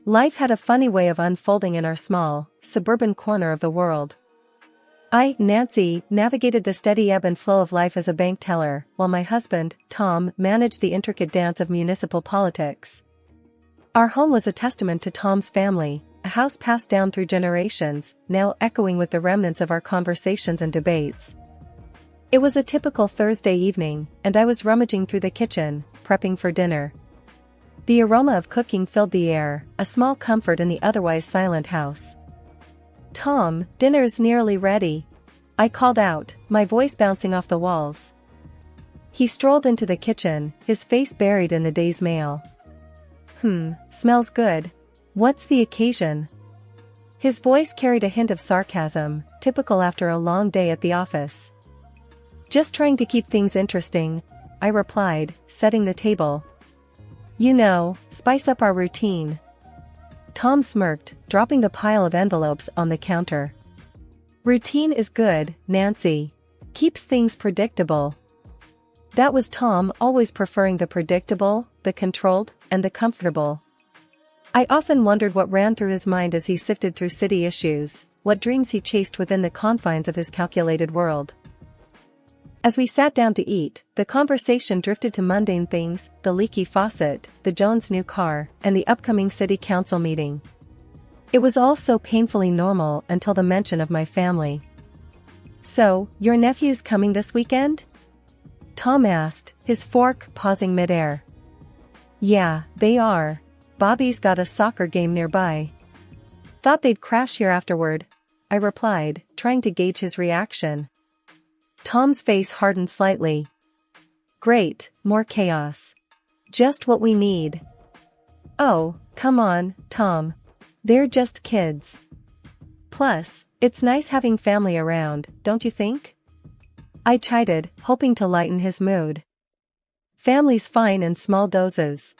Life had a funny way of unfolding in our small, suburban corner of the world. I, Nancy, navigated the steady ebb and flow of life as a bank teller, while my husband, Tom, managed the intricate dance of municipal politics. Our home was a testament to Tom's family, a house passed down through generations, now echoing with the remnants of our conversations and debates. It was a typical Thursday evening, and I was rummaging through the kitchen, prepping for dinner. The aroma of cooking filled the air, a small comfort in the otherwise silent house. "Tom, dinner's nearly ready," I called out, my voice bouncing off the walls. He strolled into the kitchen, his face buried in the day's mail. Smells good. What's the occasion?" His voice carried a hint of sarcasm, typical after a long day at the office. "Just trying to keep things interesting," I replied, setting the table. "You know, spice up our routine." Tom smirked, dropping the pile of envelopes on the counter. "Routine is good, Nancy. Keeps things predictable." That was Tom, always preferring the predictable, the controlled, and the comfortable. I often wondered what ran through his mind as he sifted through city issues, what dreams he chased within the confines of his calculated world. As we sat down to eat, the conversation drifted to mundane things, the leaky faucet, the Jones' new car, and the upcoming city council meeting. It was all so painfully normal until the mention of my family. "So, your nephew's coming this weekend?" Tom asked, his fork pausing midair. "Yeah, they are. Bobby's got a soccer game nearby. Thought they'd crash here afterward," I replied, trying to gauge his reaction. Tom's face hardened slightly. "Great, more chaos. Just what we need." "Oh, come on, Tom. They're just kids. Plus, it's nice having family around, don't you think?" I chided, hoping to lighten his mood. "Family's fine in small doses.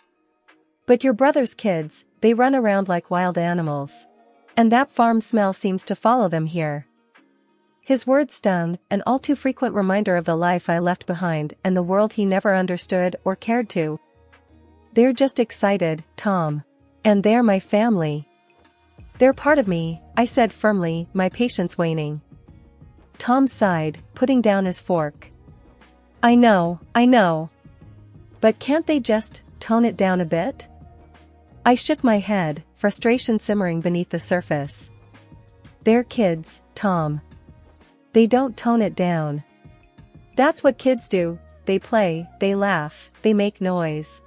But your brother's kids, they run around like wild animals. And that farm smell seems to follow them here." His words stung, an all too frequent reminder of the life I left behind and the world he never understood or cared to. "They're just excited, Tom. And they're my family." "They're part of me," I said firmly, my patience waning. Tom sighed, putting down his fork. I know. But can't they just tone it down a bit?" I shook my head, frustration simmering beneath the surface. "They're kids, Tom. They don't tone it down. That's what kids do. They play, they laugh, they make noise."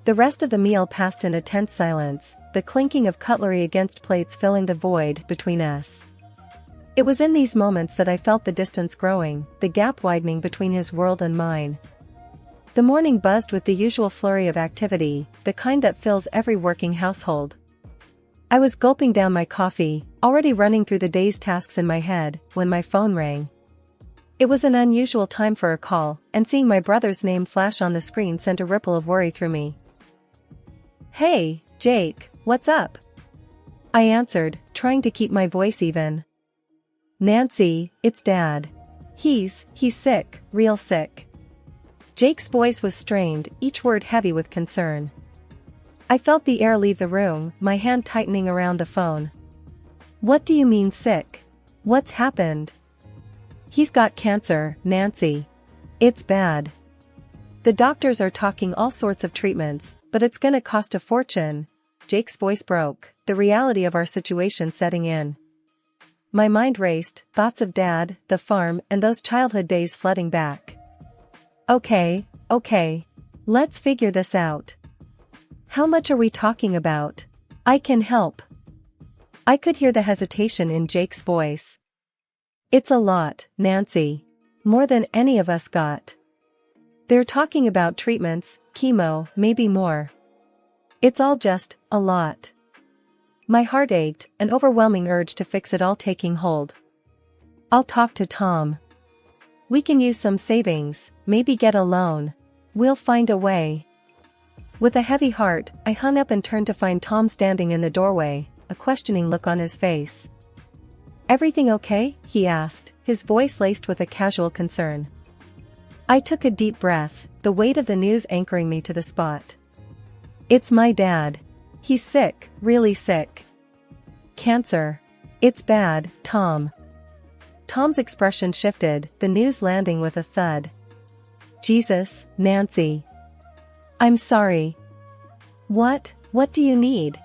The rest of the meal passed in a tense silence, the clinking of cutlery against plates filling the void between us. It was in these moments that I felt the distance growing, the gap widening between his world and mine. The morning buzzed with the usual flurry of activity, the kind that fills every working household. I was gulping down my coffee, already running through the day's tasks in my head, when my phone rang. It was an unusual time for a call, and seeing my brother's name flash on the screen sent a ripple of worry through me. "Hey, Jake, what's up?" I answered, trying to keep my voice even. "Nancy, it's Dad. He's sick, real sick." Jake's voice was strained, each word heavy with concern. I felt the air leave the room, my hand tightening around the phone. "What do you mean sick? What's happened?" "He's got cancer, Nancy. It's bad. The doctors are talking all sorts of treatments, but it's gonna cost a fortune." Jake's voice broke, the reality of our situation setting in. My mind raced, thoughts of Dad, the farm, and those childhood days flooding back. Okay. Let's figure this out. How much are we talking about? I can help." I could hear the hesitation in Jake's voice. "It's a lot, Nancy. More than any of us got. They're talking about treatments, chemo, maybe more. It's all just a lot." My heart ached, an overwhelming urge to fix it all taking hold. "I'll talk to Tom. We can use some savings, maybe get a loan. We'll find a way." With a heavy heart, I hung up and turned to find Tom standing in the doorway, a questioning look on his face. "Everything okay?" he asked, his voice laced with a casual concern. I took a deep breath, the weight of the news anchoring me to the spot. "It's my dad. He's sick, really sick. Cancer. It's bad, Tom. Tom's expression shifted, the news landing with a thud. Jesus, Nancy. I'm sorry. What do you need?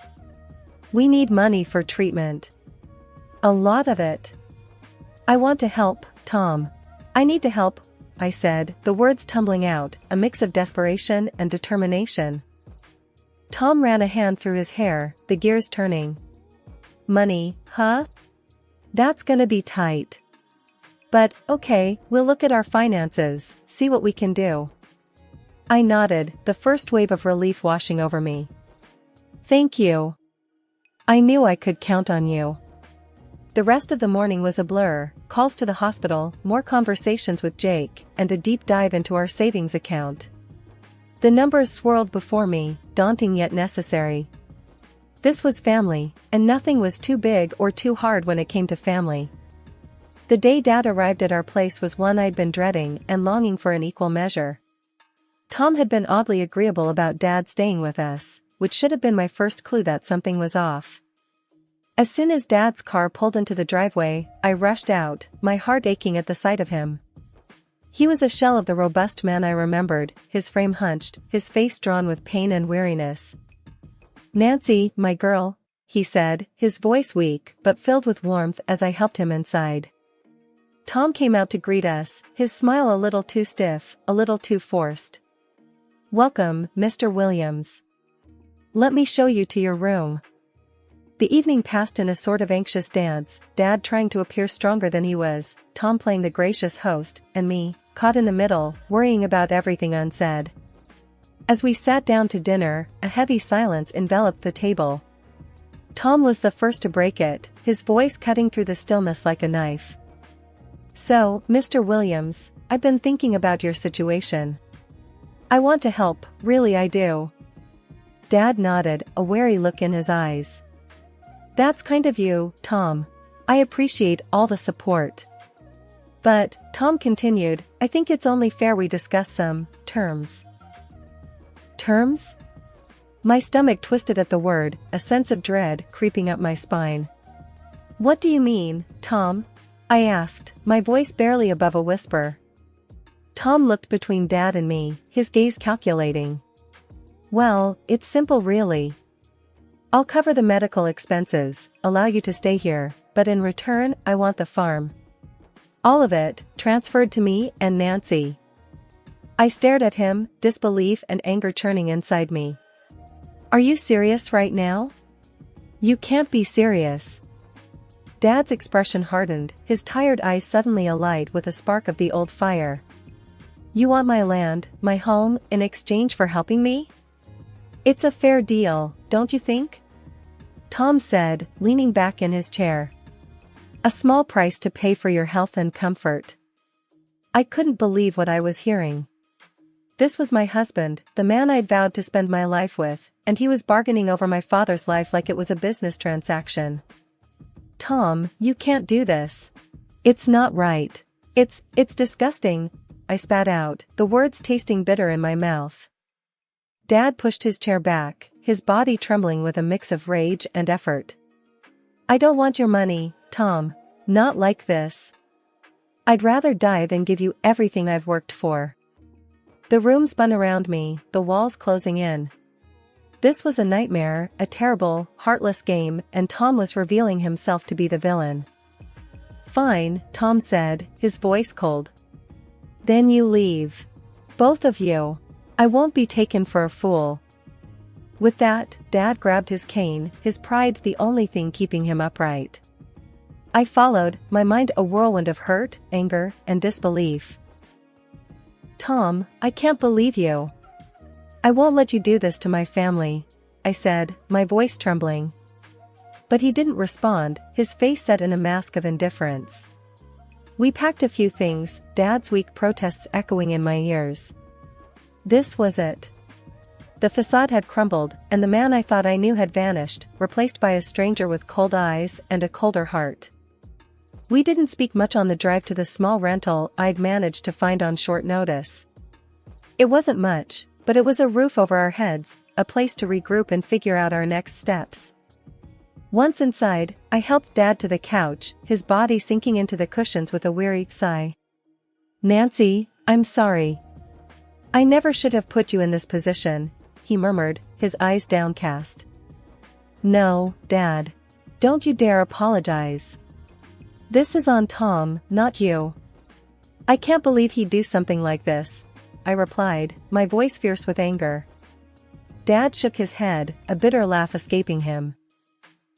We need money for treatment. A lot of it. I want to help, Tom. I need to help, I said, the words tumbling out, a mix of desperation and determination. Tom ran a hand through his hair, the gears turning. Money, huh? That's gonna be tight. But, okay, we'll look at our finances, see what we can do. I nodded, the first wave of relief washing over me. Thank you. I knew I could count on you. The rest of the morning was a blur, calls to the hospital, more conversations with Jake, and a deep dive into our savings account. The numbers swirled before me, daunting yet necessary. This was family, and nothing was too big or too hard when it came to family. The day Dad arrived at our place was one I'd been dreading and longing for in equal measure. Tom had been oddly agreeable about Dad staying with us, which should have been my first clue that something was off. As soon as Dad's car pulled into the driveway, I rushed out, my heart aching at the sight of him. He was a shell of the robust man I remembered, his frame hunched, his face drawn with pain and weariness. Nancy, my girl, he said, his voice weak but filled with warmth as I helped him inside. Tom came out to greet us, his smile a little too stiff, a little too forced. Welcome, Mr. Williams. Let me show you to your room. The evening passed in a sort of anxious dance, Dad trying to appear stronger than he was, Tom playing the gracious host, and me, caught in the middle, worrying about everything unsaid. As we sat down to dinner, a heavy silence enveloped the table. Tom was the first to break it, his voice cutting through the stillness like a knife. So, Mr. Williams, I've been thinking about your situation. I want to help, really I do. Dad nodded, a wary look in his eyes. That's kind of you, Tom. I appreciate all the support. But, Tom continued, I think it's only fair we discuss some terms. Terms? My stomach twisted at the word, a sense of dread creeping up my spine. What do you mean, Tom? I asked, my voice barely above a whisper. Tom looked between Dad and me, his gaze calculating. Well, it's simple really. I'll cover the medical expenses, allow you to stay here, but in return, I want the farm. All of it, transferred to me and Nancy. I stared at him, disbelief and anger churning inside me. Are you serious right now? You can't be serious. Dad's expression hardened, his tired eyes suddenly alight with a spark of the old fire. You want my land, my home, in exchange for helping me? It's a fair deal, don't you think? Tom said, leaning back in his chair. A small price to pay for your health and comfort. I couldn't believe what I was hearing. This was my husband, the man I'd vowed to spend my life with, and he was bargaining over my father's life like it was a business transaction. Tom, you can't do this. It's not right. It's disgusting, I spat out, the words tasting bitter in my mouth. Dad pushed his chair back, his body trembling with a mix of rage and effort. I don't want your money, Tom. Not like this. I'd rather die than give you everything I've worked for. The room spun around me, the walls closing in. This was a nightmare, a terrible, heartless game, and Tom was revealing himself to be the villain. Fine, Tom said, his voice cold. Then you leave. Both of you. I won't be taken for a fool. With that, Dad grabbed his cane, his pride the only thing keeping him upright. I followed, my mind a whirlwind of hurt, anger, and disbelief. Tom, I can't believe you. I won't let you do this to my family, I said, my voice trembling. But he didn't respond, his face set in a mask of indifference. We packed a few things, Dad's weak protests echoing in my ears. This was it. The facade had crumbled, and the man I thought I knew had vanished, replaced by a stranger with cold eyes and a colder heart. We didn't speak much on the drive to the small rental I'd managed to find on short notice. It wasn't much, but it was a roof over our heads, a place to regroup and figure out our next steps. Once inside, I helped Dad to the couch, his body sinking into the cushions with a weary sigh. "Nancy, I'm sorry. I never should have put you in this position," he murmured, his eyes downcast. "No, Dad. Don't you dare apologize. This is on Tom, not you." "I can't believe he'd do something like this," I replied, my voice fierce with anger. Dad shook his head, a bitter laugh escaping him.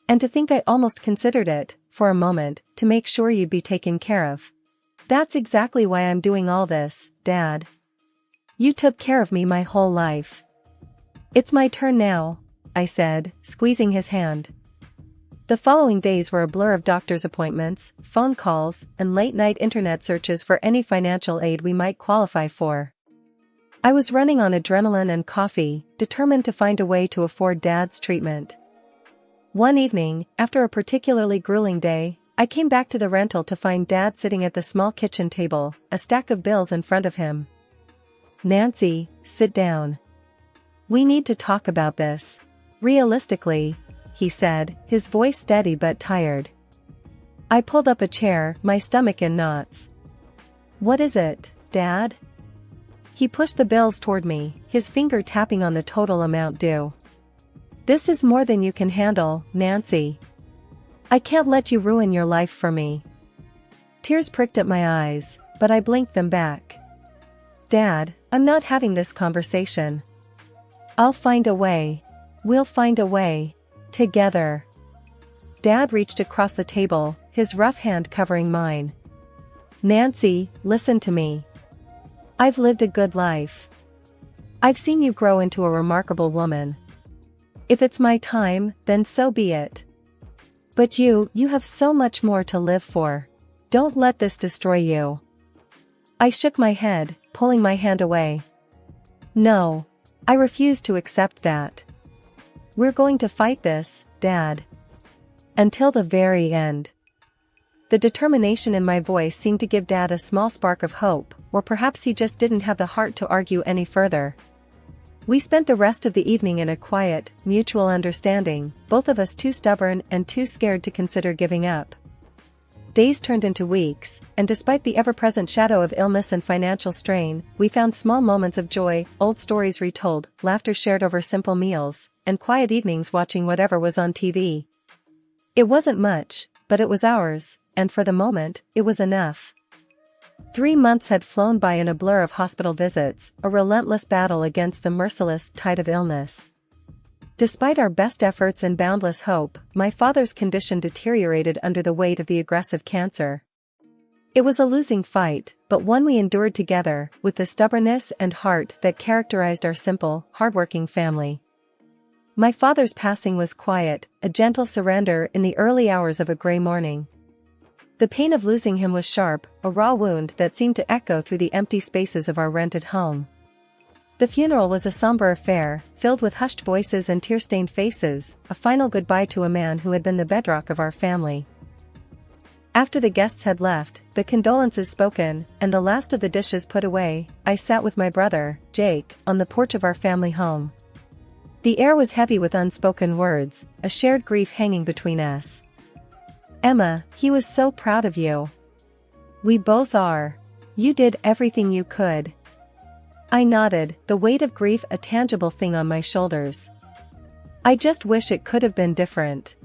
"And to think I almost considered it, for a moment, to make sure you'd be taken care of. That's exactly why I'm doing all this, Dad. You took care of me my whole life." "It's my turn now," I said, squeezing his hand. The following days were a blur of doctor's appointments, phone calls, and late-night internet searches for any financial aid we might qualify for. I was running on adrenaline and coffee, determined to find a way to afford Dad's treatment. One evening, after a particularly grueling day, I came back to the rental to find Dad sitting at the small kitchen table, a stack of bills in front of him. "Nancy, sit down. We need to talk about this. Realistically," he said, his voice steady but tired. I pulled up a chair, my stomach in knots. "What is it, Dad?" He pushed the bills toward me, his finger tapping on the total amount due. "This is more than you can handle, Nancy. I can't let you ruin your life for me." Tears pricked at my eyes, but I blinked them back. "Dad, I'm not having this conversation. I'll find a way. We'll find a way. Together." Dad reached across the table, his rough hand covering mine. "Nancy, listen to me. I've lived a good life. I've seen you grow into a remarkable woman. If it's my time, then so be it. But you have so much more to live for. Don't let this destroy you." I shook my head, pulling my hand away. "No. I refuse to accept that. We're going to fight this, Dad. Until the very end." The determination in my voice seemed to give Dad a small spark of hope, or perhaps he just didn't have the heart to argue any further. We spent the rest of the evening in a quiet, mutual understanding, both of us too stubborn and too scared to consider giving up. Days turned into weeks, and despite the ever-present shadow of illness and financial strain, we found small moments of joy, old stories retold, laughter shared over simple meals, and quiet evenings watching whatever was on TV. It wasn't much, but it was ours, and for the moment, it was enough. 3 months had flown by in a blur of hospital visits, a relentless battle against the merciless tide of illness. Despite our best efforts and boundless hope, my father's condition deteriorated under the weight of the aggressive cancer. It was a losing fight, but one we endured together, with the stubbornness and heart that characterized our simple, hardworking family. My father's passing was quiet, a gentle surrender in the early hours of a gray morning. The pain of losing him was sharp, a raw wound that seemed to echo through the empty spaces of our rented home. The funeral was a somber affair, filled with hushed voices and tear-stained faces, a final goodbye to a man who had been the bedrock of our family. After the guests had left, the condolences spoken, and the last of the dishes put away, I sat with my brother, Jake, on the porch of our family home. The air was heavy with unspoken words, a shared grief hanging between us. "Emma, he was so proud of you. We both are. You did everything you could." I nodded, the weight of grief a tangible thing on my shoulders. "I just wish it could have been different."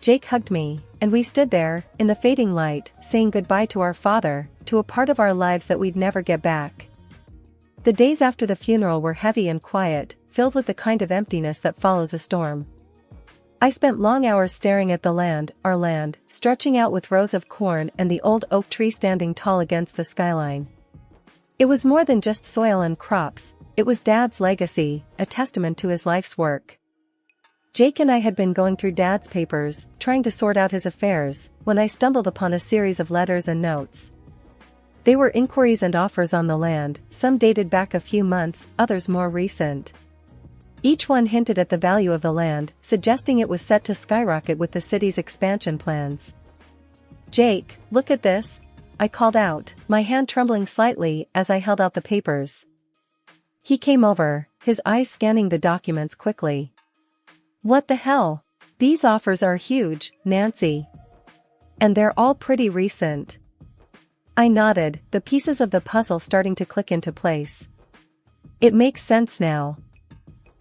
Jake hugged me, and we stood there, in the fading light, saying goodbye to our father, to a part of our lives that we'd never get back. The days after the funeral were heavy and quiet, filled with the kind of emptiness that follows a storm. I spent long hours staring at the land, our land, stretching out with rows of corn and the old oak tree standing tall against the skyline. It was more than just soil and crops, it was Dad's legacy, a testament to his life's work. Jake and I had been going through Dad's papers, trying to sort out his affairs, when I stumbled upon a series of letters and notes. They were inquiries and offers on the land, some dated back a few months, others more recent. Each one hinted at the value of the land, suggesting it was set to skyrocket with the city's expansion plans. "Jake, look at this," I called out, my hand trembling slightly as I held out the papers. He came over, his eyes scanning the documents quickly. What the hell? These offers are huge, Nancy. And they're all pretty recent. I nodded, the pieces of the puzzle starting to click into place. It makes sense now.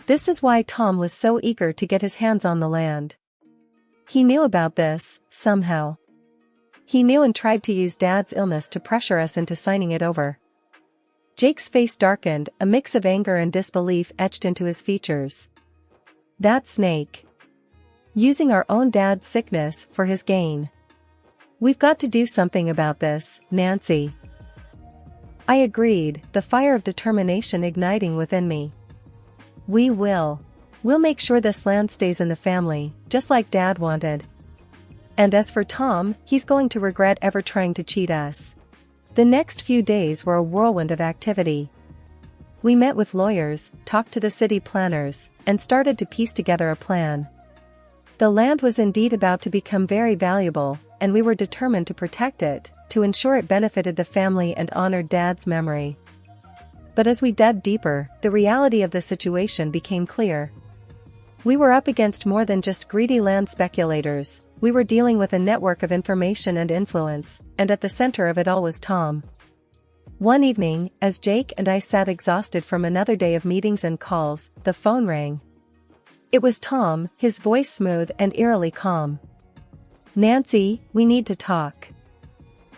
This is why Tom was so eager to get his hands on the land. He knew about this, somehow. He knew and tried to use Dad's illness to pressure us into signing it over. Jake's face darkened, a mix of anger and disbelief etched into his features. That snake. Using our own dad's sickness for his gain. We've got to do something about this, Nancy. I agreed, the fire of determination igniting within me. We will. We'll make sure this land stays in the family, just like Dad wanted. And as for Tom, he's going to regret ever trying to cheat us. The next few days were a whirlwind of activity. We met with lawyers, talked to the city planners, and started to piece together a plan. The land was indeed about to become very valuable, and we were determined to protect it, to ensure it benefited the family and honored Dad's memory. But as we dug deeper, the reality of the situation became clear. We were up against more than just greedy land speculators, we were dealing with a network of information and influence, and at the center of it all was Tom. One evening, as Jake and I sat exhausted from another day of meetings and calls, the phone rang. It was Tom, his voice smooth and eerily calm. Nancy, we need to talk.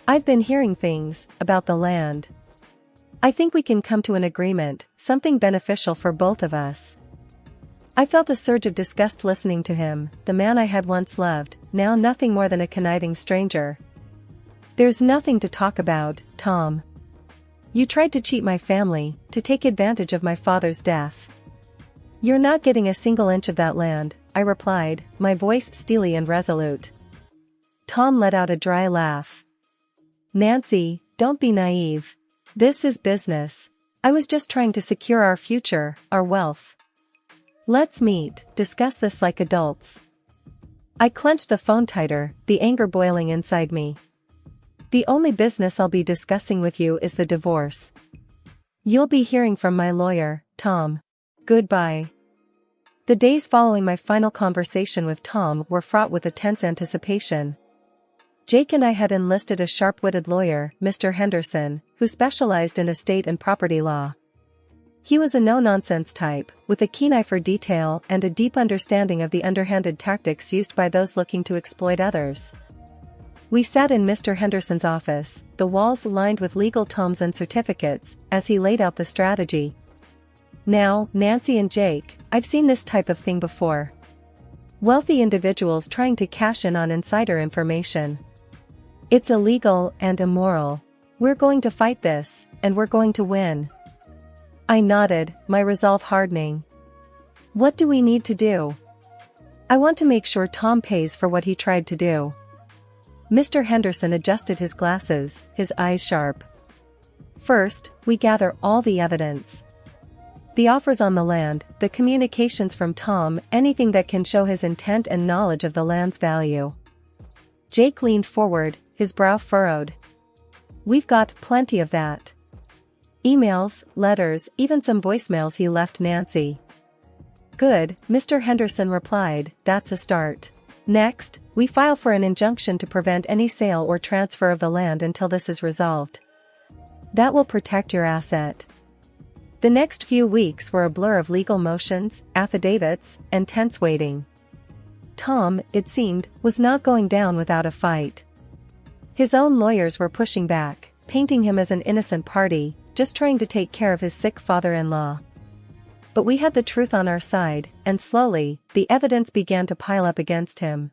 I've been hearing things about the land. I think we can come to an agreement, something beneficial for both of us. I felt a surge of disgust listening to him, the man I had once loved, now nothing more than a conniving stranger. There's nothing to talk about, Tom. You tried to cheat my family, to take advantage of my father's death. You're not getting a single inch of that land, I replied, my voice steely and resolute. Tom let out a dry laugh. Nancy, don't be naive. This is business. I was just trying to secure our future, our wealth. Let's meet, discuss this like adults. I clenched the phone tighter, the anger boiling inside me. The only business I'll be discussing with you is the divorce. You'll be hearing from my lawyer, Tom. Goodbye. The days following my final conversation with Tom were fraught with a tense anticipation. Jake and I had enlisted a sharp-witted lawyer, Mr. Henderson, who specialized in estate and property law. He was a no-nonsense type, with a keen eye for detail and a deep understanding of the underhanded tactics used by those looking to exploit others. We sat in Mr. Henderson's office, the walls lined with legal tomes and certificates, as he laid out the strategy. Now, Nancy and Jake, I've seen this type of thing before. Wealthy individuals trying to cash in on insider information. It's illegal and immoral. We're going to fight this, and we're going to win. I nodded, my resolve hardening. What do we need to do? I want to make sure Tom pays for what he tried to do. Mr. Henderson adjusted his glasses, his eyes sharp. First, we gather all the evidence. The offers on the land, the communications from Tom, anything that can show his intent and knowledge of the land's value. Jake leaned forward, his brow furrowed. We've got plenty of that. Emails, letters, even some voicemails he left Nancy. Good, Mr. Henderson replied, that's a start. Next, we file for an injunction to prevent any sale or transfer of the land until this is resolved. That will protect your asset. The next few weeks were a blur of legal motions, affidavits, and tense waiting. Tom, it seemed, was not going down without a fight. His own lawyers were pushing back, painting him as an innocent party, just trying to take care of his sick father-in-law. But we had the truth on our side, and slowly, the evidence began to pile up against him.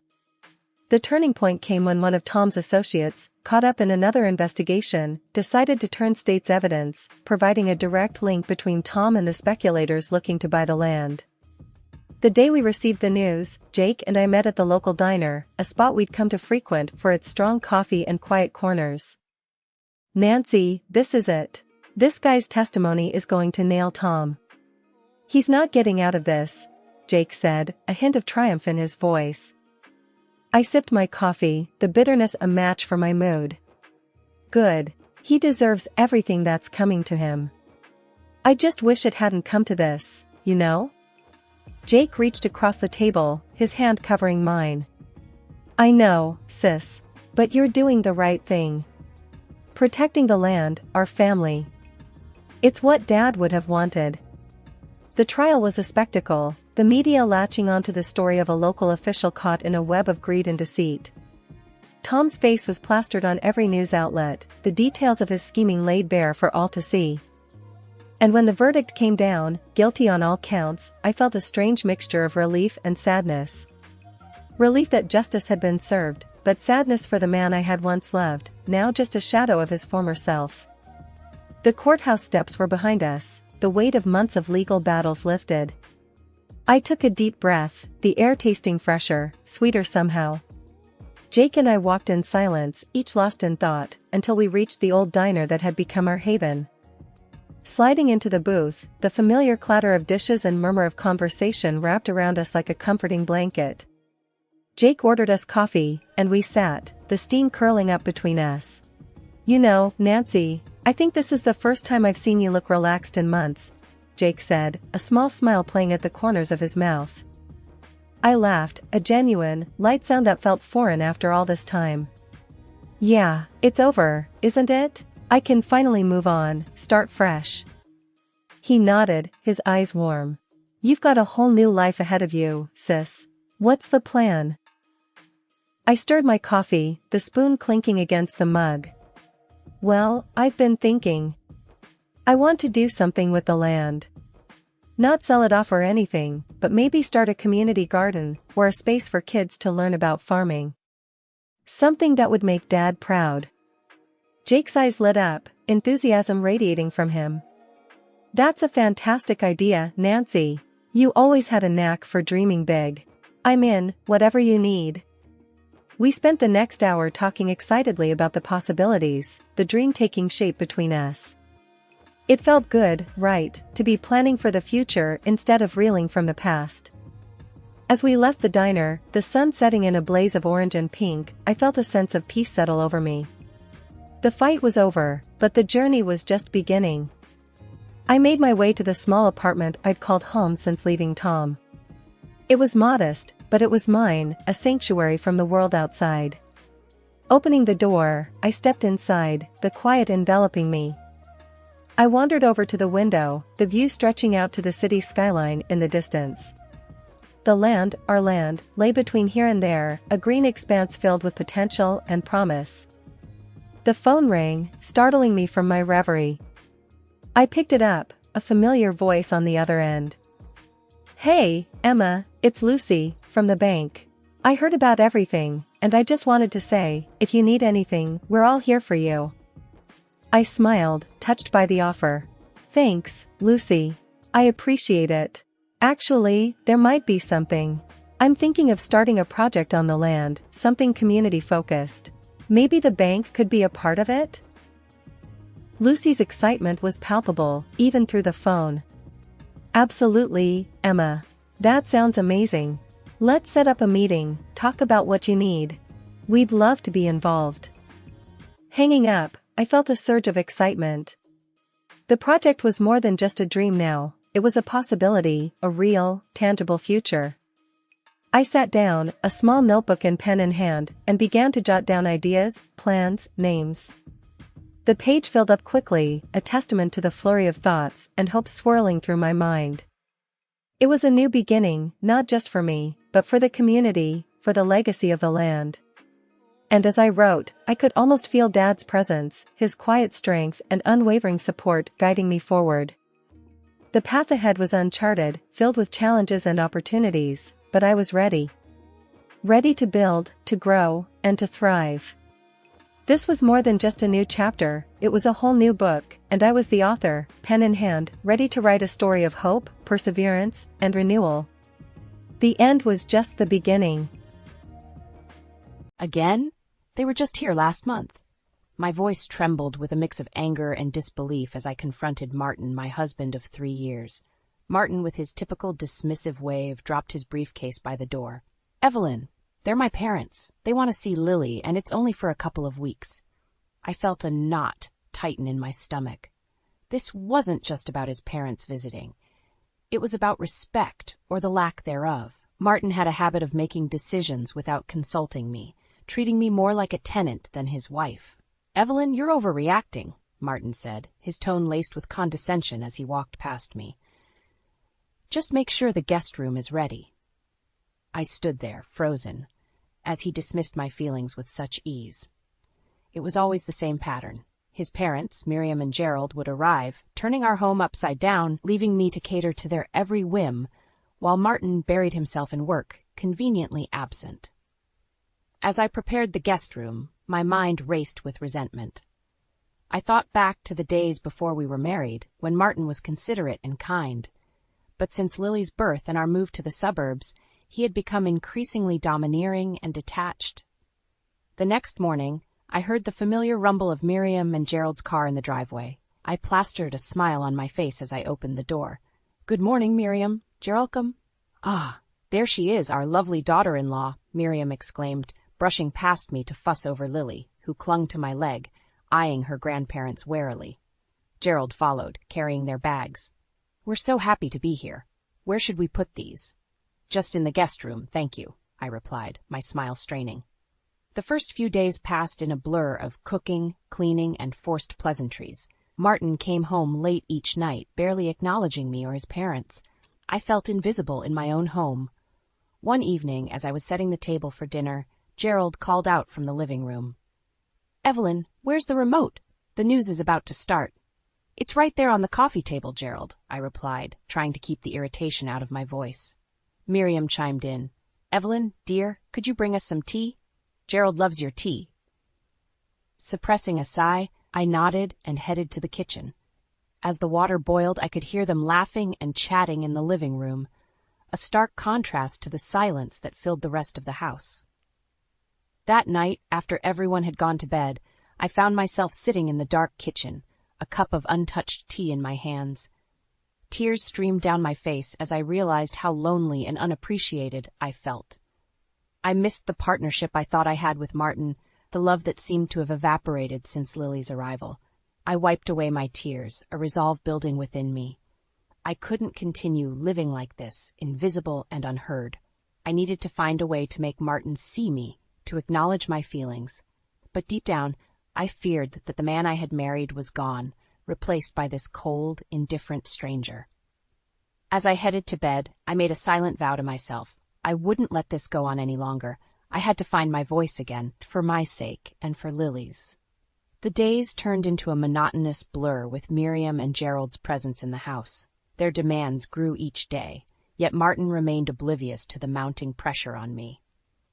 The turning point came when one of Tom's associates, caught up in another investigation, decided to turn state's evidence, providing a direct link between Tom and the speculators looking to buy the land. The day we received the news, Jake and I met at the local diner, a spot we'd come to frequent for its strong coffee and quiet corners. Nancy, this is it. This guy's testimony is going to nail Tom. He's not getting out of this, Jake said, a hint of triumph in his voice. I sipped my coffee, the bitterness a match for my mood. Good. He deserves everything that's coming to him. I just wish it hadn't come to this, you know? Jake reached across the table, his hand covering mine. I know, sis. But you're doing the right thing. Protecting the land, our family. It's what Dad would have wanted. The trial was a spectacle, the media latching onto the story of a local official caught in a web of greed and deceit. Tom's face was plastered on every news outlet, the details of his scheming laid bare for all to see. And when the verdict came down, guilty on all counts, I felt a strange mixture of relief and sadness. Relief that justice had been served, but sadness for the man I had once loved, now just a shadow of his former self. The courthouse steps were behind us, the weight of months of legal battles lifted. I took a deep breath, the air tasting fresher, sweeter somehow. Jake and I walked in silence, each lost in thought, until we reached the old diner that had become our haven. Sliding into the booth, the familiar clatter of dishes and murmur of conversation wrapped around us like a comforting blanket. Jake ordered us coffee, and we sat, the steam curling up between us. You know, Nancy, I think this is the first time I've seen you look relaxed in months, Jake said, a small smile playing at the corners of his mouth. I laughed, a genuine, light sound that felt foreign after all this time. Yeah, it's over, isn't it? I can finally move on, start fresh. He nodded, his eyes warm. You've got a whole new life ahead of you, sis. What's the plan? I stirred my coffee, the spoon clinking against the mug. Well, I've been thinking. I want to do something with the land. Not sell it off or anything, but maybe start a community garden, or a space for kids to learn about farming. Something that would make Dad proud. Jake's eyes lit up, enthusiasm radiating from him. That's a fantastic idea, Nancy. You always had a knack for dreaming big. I'm in, whatever you need. We spent the next hour talking excitedly about the possibilities, the dream taking shape between us. It felt good, right, to be planning for the future instead of reeling from the past. As we left the diner, the sun setting in a blaze of orange and pink, I felt a sense of peace settle over me. The fight was over, but the journey was just beginning. I made my way to the small apartment I'd called home since leaving Tom. It was modest, but it was mine, a sanctuary from the world outside. Opening the door, I stepped inside, the quiet enveloping me. I wandered over to the window, the view stretching out to the city skyline in the distance. The land, our land, lay between here and there, a green expanse filled with potential and promise. The phone rang, startling me from my reverie. I picked it up, a familiar voice on the other end. Hey, Emma, it's Lucy, from the bank. I heard about everything, and I just wanted to say, if you need anything, we're all here for you. I smiled, touched by the offer. Thanks, Lucy. I appreciate it. Actually, there might be something. I'm thinking of starting a project on the land, something community-focused. Maybe the bank could be a part of it? Lucy's excitement was palpable, even through the phone. Absolutely, Emma. That sounds amazing. Let's set up a meeting, talk about what you need. We'd love to be involved. Hanging up, I felt a surge of excitement. The project was more than just a dream now, it was a possibility, a real, tangible future. I sat down, a small notebook and pen in hand, and began to jot down ideas, plans, names. The page filled up quickly, a testament to the flurry of thoughts and hopes swirling through my mind. It was a new beginning, not just for me, but for the community, for the legacy of the land. And as I wrote, I could almost feel Dad's presence, his quiet strength and unwavering support guiding me forward. The path ahead was uncharted, filled with challenges and opportunities, but I was ready. Ready to build, to grow, and to thrive. This was more than just a new chapter, it was a whole new book, and I was the author, pen in hand, ready to write a story of hope, perseverance, and renewal. The end was just the beginning. Again? They were just here last month. My voice trembled with a mix of anger and disbelief as I confronted Martin, my husband of 3 years. Martin, with his typical dismissive wave, dropped his briefcase by the door. Evelyn, they're my parents. They want to see Lily, and it's only for a couple of weeks. I felt a knot tighten in my stomach. This wasn't just about his parents visiting. It was about respect, or the lack thereof. Martin had a habit of making decisions without consulting me, treating me more like a tenant than his wife. "Evelyn, you're overreacting," Martin said, his tone laced with condescension as he walked past me. "Just make sure the guest room is ready." I stood there, frozen, as he dismissed my feelings with such ease. It was always the same pattern. His parents, Miriam and Gerald, would arrive, turning our home upside down, leaving me to cater to their every whim, while Martin buried himself in work, conveniently absent. As I prepared the guest room, my mind raced with resentment. I thought back to the days before we were married, when Martin was considerate and kind. But since Lily's birth and our move to the suburbs, he had become increasingly domineering and detached. The next morning, I heard the familiar rumble of Miriam and Gerald's car in the driveway. I plastered a smile on my face as I opened the door. "Good morning, Miriam. Geraldcom?" "Ah, there she is, our lovely daughter-in-law," Miriam exclaimed, brushing past me to fuss over Lily, who clung to my leg, eyeing her grandparents warily. Gerald followed, carrying their bags. "We're so happy to be here. Where should we put these?" "Just in the guest room, thank you," I replied, my smile straining. The first few days passed in a blur of cooking, cleaning, and forced pleasantries. Martin came home late each night, barely acknowledging me or his parents. I felt invisible in my own home. One evening, as I was setting the table for dinner, Gerald called out from the living room. "Evelyn, where's the remote? The news is about to start." "It's right there on the coffee table, Gerald," I replied, trying to keep the irritation out of my voice. Miriam chimed in. "Evelyn, dear, could you bring us some tea? Gerald loves your tea." Suppressing a sigh, I nodded and headed to the kitchen. As the water boiled, I could hear them laughing and chatting in the living room, a stark contrast to the silence that filled the rest of the house. That night, after everyone had gone to bed, I found myself sitting in the dark kitchen, a cup of untouched tea in my hands. Tears streamed down my face as I realized how lonely and unappreciated I felt. I missed the partnership I thought I had with Martin, the love that seemed to have evaporated since Lily's arrival. I wiped away my tears, a resolve building within me. I couldn't continue living like this, invisible and unheard. I needed to find a way to make Martin see me, to acknowledge my feelings. But deep down, I feared that the man I had married was gone, replaced by this cold, indifferent stranger. As I headed to bed, I made a silent vow to myself. I wouldn't let this go on any longer. I had to find my voice again, for my sake and for Lily's. The days turned into a monotonous blur with Miriam and Gerald's presence in the house. Their demands grew each day, yet Martin remained oblivious to the mounting pressure on me.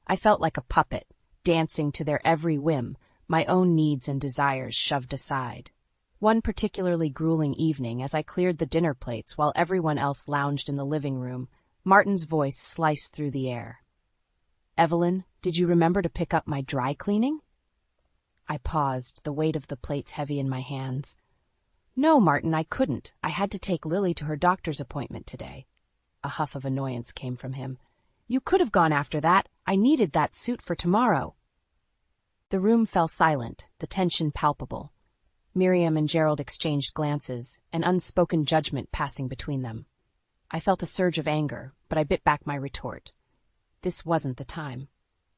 I felt like a puppet, dancing to their every whim, my own needs and desires shoved aside. One particularly grueling evening, as I cleared the dinner plates while everyone else lounged in the living room, Martin's voice sliced through the air. "Evelyn, did you remember to pick up my dry cleaning?" I paused, the weight of the plates heavy in my hands. "No, Martin, I couldn't. I had to take Lily to her doctor's appointment today." A huff of annoyance came from him. "You could have gone after that. I needed that suit for tomorrow." The room fell silent, the tension palpable. Miriam and Gerald exchanged glances, an unspoken judgment passing between them. I felt a surge of anger, but I bit back my retort. This wasn't the time.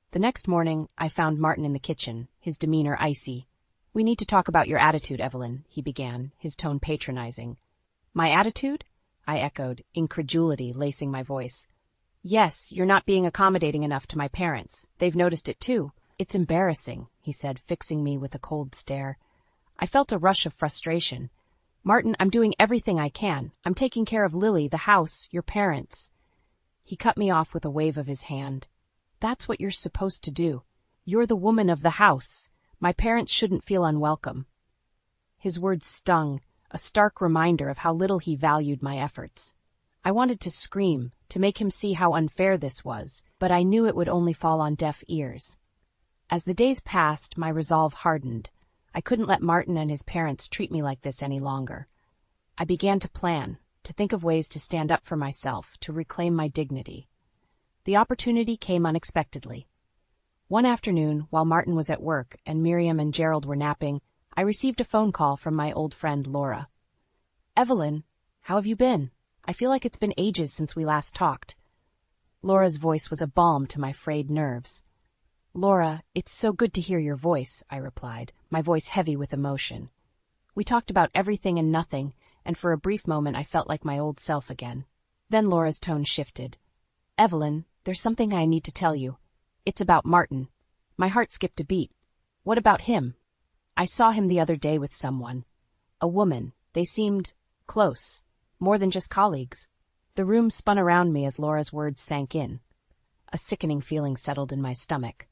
The next morning, I found Martin in the kitchen, his demeanor icy. "We need to talk about your attitude, Evelyn," he began, his tone patronizing. "My attitude?" I echoed, incredulity lacing my voice. "Yes, you're not being accommodating enough to my parents. They've noticed it too. It's embarrassing," he said, fixing me with a cold stare. I felt a rush of frustration. "Martin, I'm doing everything I can. I'm taking care of Lily, the house, your parents." He cut me off with a wave of his hand. "That's what you're supposed to do. You're the woman of the house. My parents shouldn't feel unwelcome." His words stung, a stark reminder of how little he valued my efforts. I wanted to scream, to make him see how unfair this was, but I knew it would only fall on deaf ears. As the days passed, my resolve hardened. I couldn't let Martin and his parents treat me like this any longer. I began to plan, to think of ways to stand up for myself, to reclaim my dignity. The opportunity came unexpectedly. One afternoon, while Martin was at work and Miriam and Gerald were napping, I received a phone call from my old friend Laura. Evelyn, how have you been? I feel like it's been ages since we last talked. Laura's voice was a balm to my frayed nerves. Laura, it's so good to hear your voice, I replied, my voice heavy with emotion. We talked about everything and nothing, and for a brief moment I felt like my old self again. Then Laura's tone shifted. Evelyn, there's something I need to tell you. It's about Martin. My heart skipped a beat. What about him? I saw him the other day with someone. A woman. They seemed close. More than just colleagues. The room spun around me as Laura's words sank in. A sickening feeling settled in my stomach.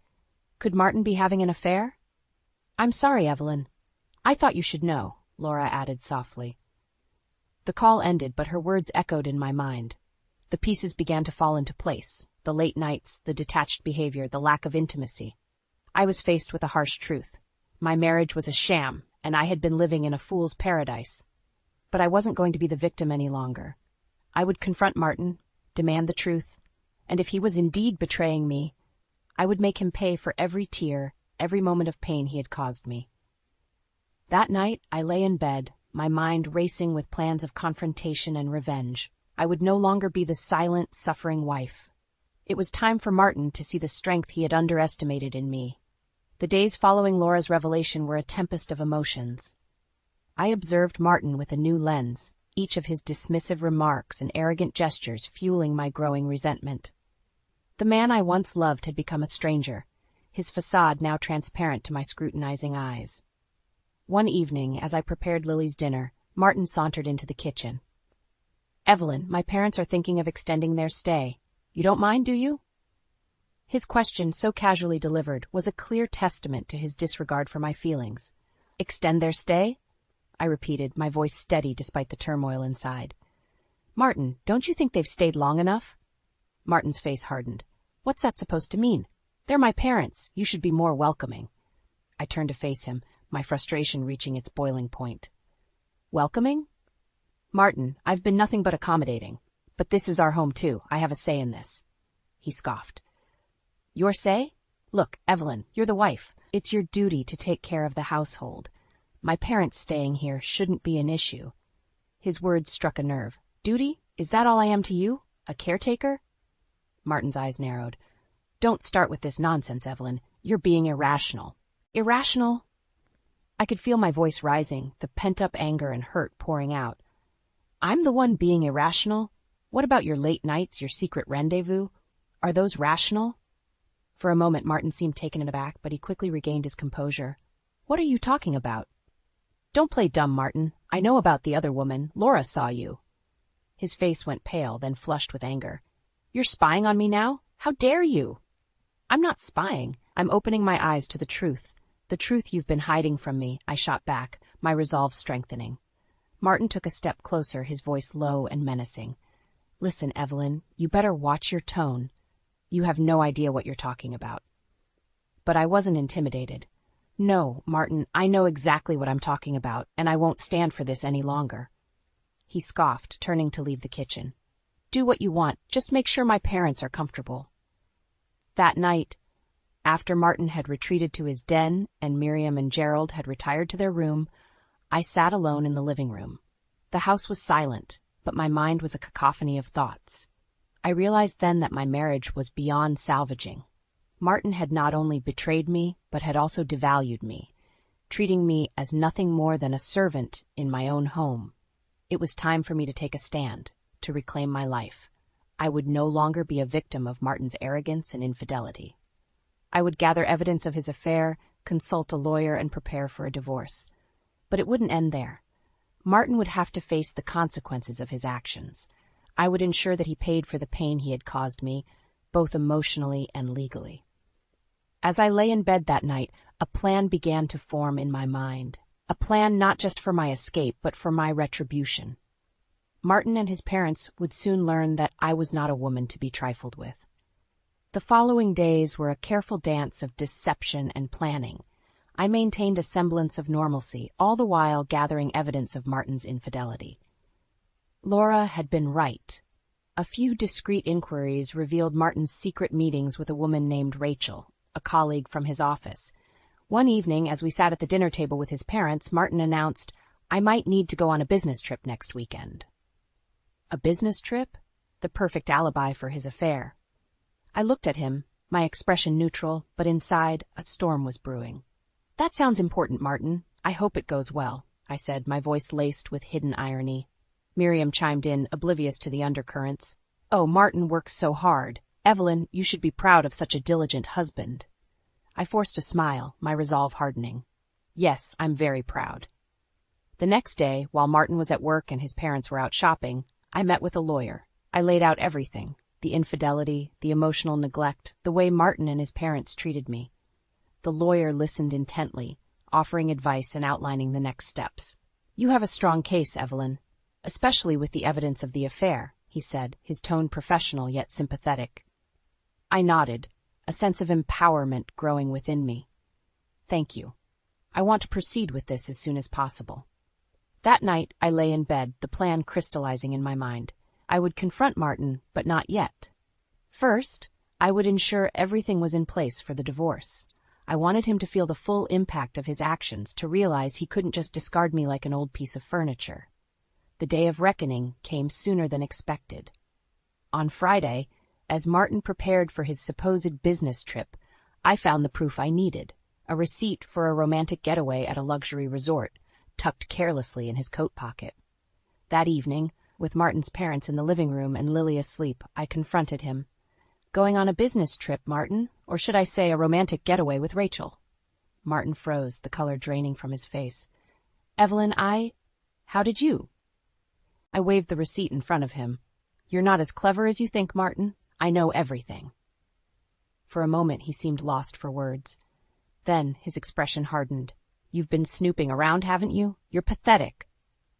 Could Martin be having an affair? I'm sorry, Evelyn. I thought you should know, Laura added softly. The call ended, but her words echoed in my mind. The pieces began to fall into place. The late nights, the detached behavior, the lack of intimacy. I was faced with a harsh truth. My marriage was a sham, and I had been living in a fool's paradise. But I wasn't going to be the victim any longer. I would confront Martin, demand the truth, and if he was indeed betraying me, I would make him pay for every tear, every moment of pain he had caused me. That night, I lay in bed, my mind racing with plans of confrontation and revenge. I would no longer be the silent, suffering wife. It was time for Martin to see the strength he had underestimated in me. The days following Laura's revelation were a tempest of emotions. I observed Martin with a new lens, each of his dismissive remarks and arrogant gestures fueling my growing resentment. The man I once loved had become a stranger, his facade now transparent to my scrutinizing eyes. One evening, as I prepared Lily's dinner, Martin sauntered into the kitchen. Evelyn, my parents are thinking of extending their stay. You don't mind, do you? His question, so casually delivered, was a clear testament to his disregard for my feelings. Extend their stay? I repeated, my voice steady despite the turmoil inside. Martin, don't you think they've stayed long enough? Martin's face hardened. What's that supposed to mean? They're my parents. You should be more welcoming. I turned to face him, my frustration reaching its boiling point. Welcoming? Martin, I've been nothing but accommodating. But this is our home too. I have a say in this. He scoffed. Your say? Look, Evelyn, you're the wife. It's your duty to take care of the household. My parents staying here shouldn't be an issue. His words struck a nerve. Duty? Is that all I am to you? A caretaker? Martin's eyes narrowed. Don't start with this nonsense, Evelyn. You're being irrational. Irrational? I could feel my voice rising, the pent-up anger and hurt pouring out. I'm the one being irrational? What about your late nights, your secret rendezvous? Are those rational? For a moment, Martin seemed taken aback, but he quickly regained his composure. What are you talking about? Don't play dumb, Martin. I know about the other woman. Laura saw you. His face went pale, then flushed with anger. You're spying on me now? How dare you? I'm not spying. I'm opening my eyes to the truth. The truth you've been hiding from me, I shot back, my resolve strengthening. Martin took a step closer, his voice low and menacing. Listen, Evelyn, you better watch your tone. You have no idea what you're talking about. But I wasn't intimidated. No, Martin, I know exactly what I'm talking about, and I won't stand for this any longer. He scoffed, turning to leave the kitchen. Do what you want, just make sure my parents are comfortable. That night, after Martin had retreated to his den and Miriam and Gerald had retired to their room, I sat alone in the living room. The house was silent, but my mind was a cacophony of thoughts. I realized then that my marriage was beyond salvaging. Martin had not only betrayed me, but had also devalued me, treating me as nothing more than a servant in my own home. It was time for me to take a stand, to reclaim my life. I would no longer be a victim of Martin's arrogance and infidelity. I would gather evidence of his affair, consult a lawyer, and prepare for a divorce. But it wouldn't end there. Martin would have to face the consequences of his actions. I would ensure that he paid for the pain he had caused me, both emotionally and legally. As I lay in bed that night, a plan began to form in my mind. A plan not just for my escape, but for my retribution. Martin and his parents would soon learn that I was not a woman to be trifled with. The following days were a careful dance of deception and planning. I maintained a semblance of normalcy, all the while gathering evidence of Martin's infidelity. Laura had been right. A few discreet inquiries revealed Martin's secret meetings with a woman named Rachel, a colleague from his office. One evening, as we sat at the dinner table with his parents, Martin announced, I might need to go on a business trip next weekend. A business trip? The perfect alibi for his affair. I looked at him, my expression neutral, but inside, a storm was brewing. That sounds important, Martin. I hope it goes well, I said, my voice laced with hidden irony. Miriam chimed in, oblivious to the undercurrents. Oh, Martin works so hard. Evelyn, you should be proud of such a diligent husband. I forced a smile, my resolve hardening. Yes, I'm very proud. The next day, while Martin was at work and his parents were out shopping, I met with a lawyer. I laid out everything, the infidelity, the emotional neglect, the way Martin and his parents treated me. The lawyer listened intently, offering advice and outlining the next steps. You have a strong case, Evelyn, especially with the evidence of the affair, he said, his tone professional yet sympathetic. I nodded, a sense of empowerment growing within me. Thank you. I want to proceed with this as soon as possible. That night, I lay in bed, the plan crystallizing in my mind. I would confront Martin, but not yet. First, I would ensure everything was in place for the divorce. I wanted him to feel the full impact of his actions, to realize he couldn't just discard me like an old piece of furniture. The day of reckoning came sooner than expected. On Friday, as Martin prepared for his supposed business trip, I found the proof I needed, a receipt for a romantic getaway at a luxury resort, tucked carelessly in his coat pocket. That evening, with Martin's parents in the living room and Lily asleep, I confronted him. Going on a business trip, Martin, or should I say a romantic getaway with Rachel? Martin froze, the color draining from his face. Evelyn, how did you? I waved the receipt in front of him. You're not as clever as you think, Martin. I know everything. For a moment he seemed lost for words. Then his expression hardened. You've been snooping around, haven't you? You're pathetic.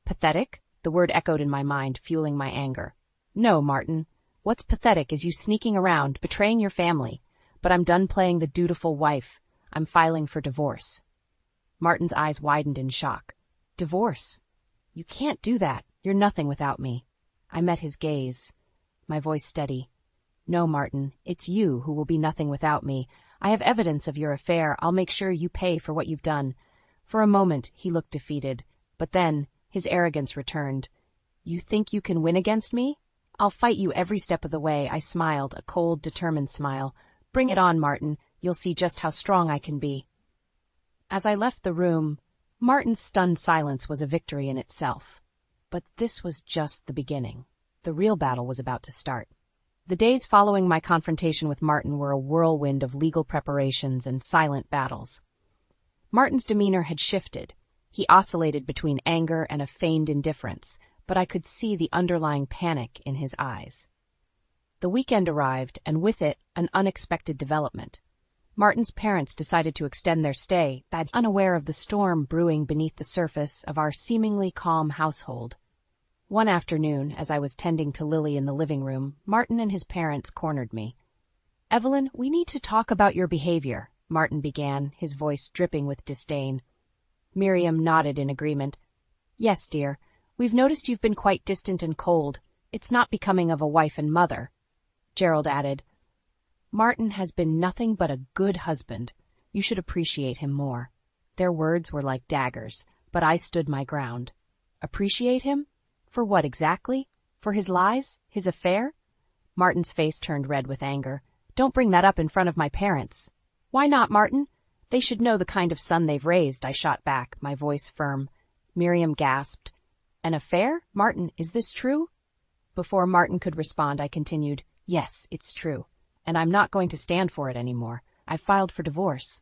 Pathetic? The word echoed in my mind, fueling my anger. No, Martin. What's pathetic is you sneaking around, betraying your family. But I'm done playing the dutiful wife. I'm filing for divorce. Martin's eyes widened in shock. Divorce? You can't do that. You're nothing without me. I met his gaze, my voice steady. No, Martin, it's you who will be nothing without me. I have evidence of your affair. I'll make sure you pay for what you've done. For a moment, he looked defeated, but then his arrogance returned. You think you can win against me? I'll fight you every step of the way, I smiled, a cold, determined smile. Bring it on, Martin. You'll see just how strong I can be. As I left the room, Martin's stunned silence was a victory in itself. But this was just the beginning. The real battle was about to start. The days following my confrontation with Martin were a whirlwind of legal preparations and silent battles. Martin's demeanor had shifted. He oscillated between anger and a feigned indifference, but I could see the underlying panic in his eyes. The weekend arrived, and with it, an unexpected development. Martin's parents decided to extend their stay, unaware of the storm brewing beneath the surface of our seemingly calm household. One afternoon, as I was tending to Lily in the living room, Martin and his parents cornered me. Evelyn, we need to talk about your behavior, Martin began, his voice dripping with disdain. Miriam nodded in agreement. Yes, dear. We've noticed you've been quite distant and cold. It's not becoming of a wife and mother. Gerald added, Martin has been nothing but a good husband. You should appreciate him more. Their words were like daggers, but I stood my ground. Appreciate him? For what exactly? For his lies? His affair? Martin's face turned red with anger. Don't bring that up in front of my parents. Why not, Martin? They should know the kind of son they've raised, I shot back, my voice firm. Miriam gasped. An affair? Martin, is this true? Before Martin could respond, I continued, Yes, it's true. And I'm not going to stand for it anymore. I've filed for divorce.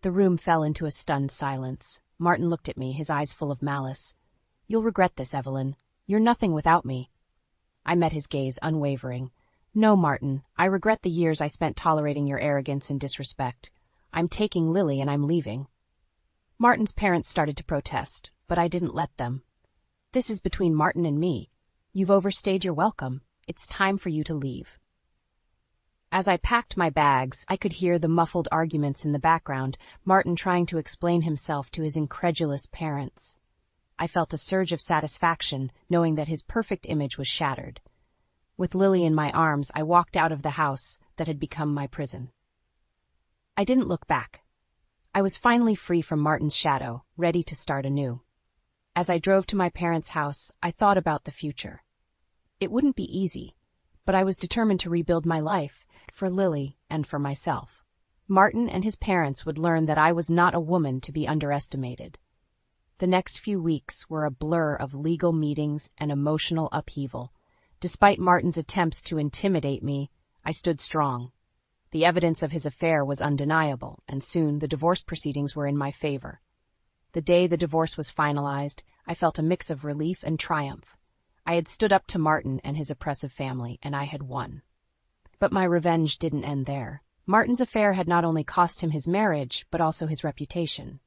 The room fell into a stunned silence. Martin looked at me, his eyes full of malice. You'll regret this, Evelyn. You're nothing without me. I met his gaze, unwavering. No, Martin, I regret the years I spent tolerating your arrogance and disrespect. I'm taking Lily and I'm leaving. Martin's parents started to protest, but I didn't let them. This is between Martin and me. You've overstayed your welcome. It's time for you to leave. As I packed my bags, I could hear the muffled arguments in the background, Martin trying to explain himself to his incredulous parents. I felt a surge of satisfaction, knowing that his perfect image was shattered. With Lily in my arms, I walked out of the house that had become my prison. I didn't look back. I was finally free from Martin's shadow, ready to start anew. As I drove to my parents' house, I thought about the future. It wouldn't be easy, but I was determined to rebuild my life, for Lily and for myself. Martin and his parents would learn that I was not a woman to be underestimated. The next few weeks were a blur of legal meetings and emotional upheaval. Despite Martin's attempts to intimidate me, I stood strong. The evidence of his affair was undeniable, and soon the divorce proceedings were in my favor. The day the divorce was finalized, I felt a mix of relief and triumph. I had stood up to Martin and his oppressive family, and I had won. But my revenge didn't end there. Martin's affair had not only cost him his marriage, but also his reputation.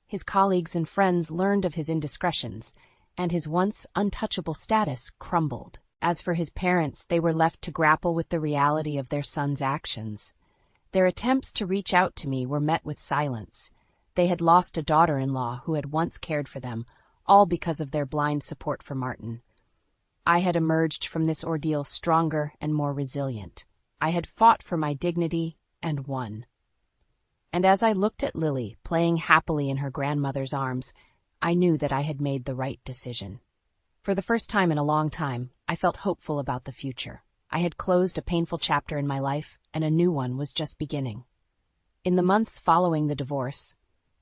His colleagues and friends learned of his indiscretions, and his once untouchable status crumbled. As for his parents, they were left to grapple with the reality of their son's actions. Their attempts to reach out to me were met with silence. They had lost a daughter-in-law who had once cared for them, all because of their blind support for Martin. I had emerged from this ordeal stronger and more resilient. I had fought for my dignity and won. And as I looked at Lily playing happily in her grandmother's arms, I knew that I had made the right decision. For the first time in a long time, I felt hopeful about the future. I had closed a painful chapter in my life, and a new one was just beginning. In the months following the divorce,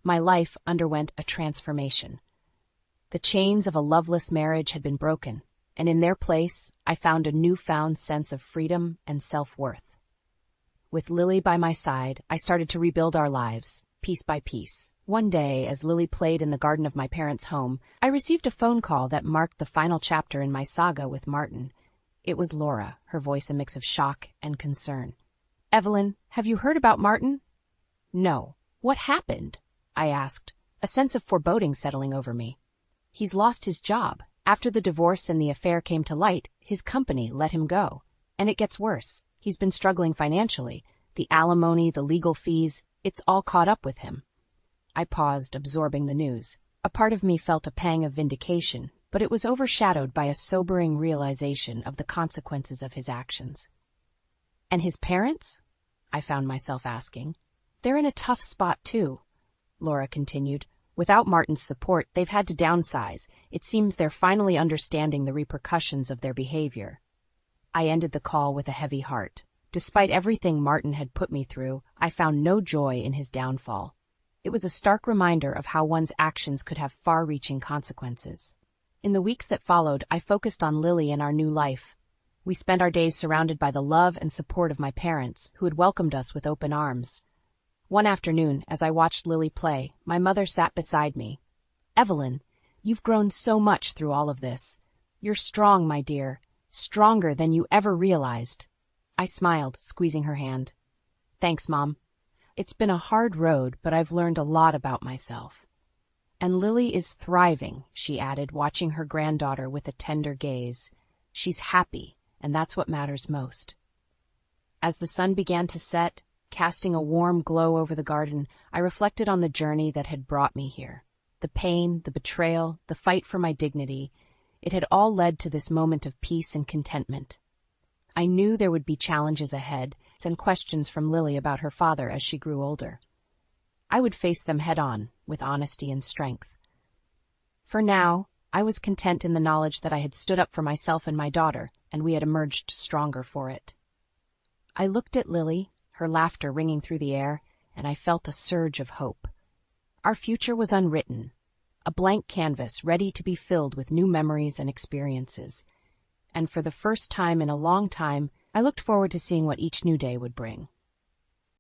my life underwent a transformation. The chains of a loveless marriage had been broken, and in their place, I found a newfound sense of freedom and self-worth. With Lily by my side, I started to rebuild our lives, piece by piece. One day, as Lily played in the garden of my parents' home, I received a phone call that marked the final chapter in my saga with Martin. It was Laura, her voice a mix of shock and concern. "Evelyn, have you heard about Martin?" "No. What happened?" I asked, a sense of foreboding settling over me. "He's lost his job. After the divorce and the affair came to light, his company let him go. And it gets worse. He's been struggling financially. The alimony, the legal fees, it's all caught up with him." I paused, absorbing the news. A part of me felt a pang of vindication, but it was overshadowed by a sobering realization of the consequences of his actions. "And his parents?" I found myself asking. "They're in a tough spot, too," Laura continued. "Without Martin's support, they've had to downsize. It seems they're finally understanding the repercussions of their behavior." I ended the call with a heavy heart. Despite everything Martin had put me through, I found no joy in his downfall. It was a stark reminder of how one's actions could have far-reaching consequences. In the weeks that followed, I focused on Lily and our new life. We spent our days surrounded by the love and support of my parents, who had welcomed us with open arms. One afternoon, as I watched Lily play, my mother sat beside me. "Evelyn, you've grown so much through all of this. You're strong, my dear, stronger than you ever realized." I smiled, squeezing her hand. "Thanks, Mom. It's been a hard road, but I've learned a lot about myself." "And Lily is thriving," she added, watching her granddaughter with a tender gaze. "She's happy, and that's what matters most." As the sun began to set, casting a warm glow over the garden, I reflected on the journey that had brought me here. The pain, the betrayal, the fight for my dignity, it had all led to this moment of peace and contentment. I knew there would be challenges ahead, and questions from Lily about her father as she grew older. I would face them head-on, with honesty and strength. For now, I was content in the knowledge that I had stood up for myself and my daughter, and we had emerged stronger for it. I looked at Lily, her laughter ringing through the air, and I felt a surge of hope. Our future was unwritten, a blank canvas ready to be filled with new memories and experiences. And for the first time in a long time, I looked forward to seeing what each new day would bring.